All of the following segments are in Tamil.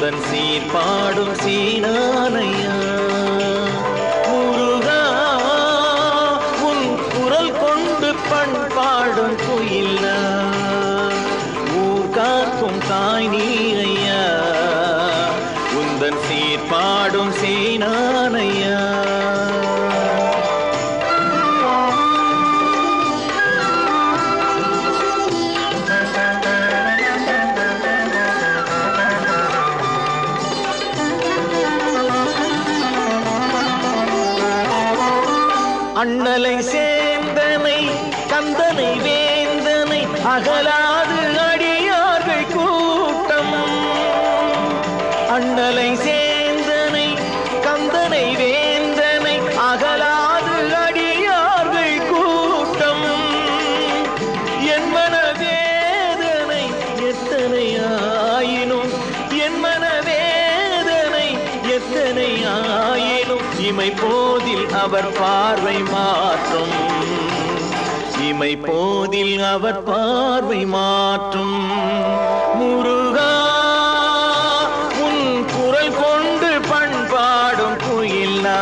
உந்தன் சீர்பாடும் சீனானையா முருகா உன் குரல் கொண்டு பண்பாடும் குயிலா ஊர் காக்கும் தாய் நீரையா உந்தன் சீர்பாடும் சீனானையா அண்ணலை சேந்தனை கந்தனை வேந்தனை அகலாது அடியார்கள் கூட்டம் அண்ணலை சேந்தனை கந்தனை வேந்தனை அகலாது அடியார்கள் கூட்டம் என் மன வேதனை எத்தனை ஆயினும் என் மன வேதனை எத்தனை ஆயினும் இமை போதில் அவர் பார்வை மாற்றும் இமை போதில் அவர் பார்வை மாற்றும் முருகா உன் குரல் கொண்டு பண்பாடும் குயிலா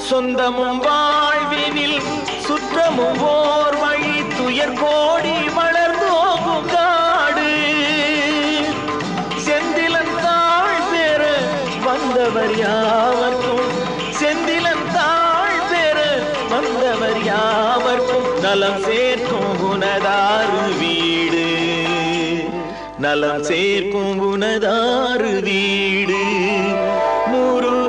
சொந்தமும் வாழ்வினில் சுற்றமும் ஓர் வழி துயர் கோடி வளர்ந்தோகும் காடு செந்திலன் தாழ் பெற வந்தவர் யாவர்க்கும் செந்திலன் தாழ் பெற வந்தவர் யாவர்க்கும் நலம் சேர்க்கும் உனதாறு வீடு நலம் சேர்க்கும் உனதாறு வீடு முரு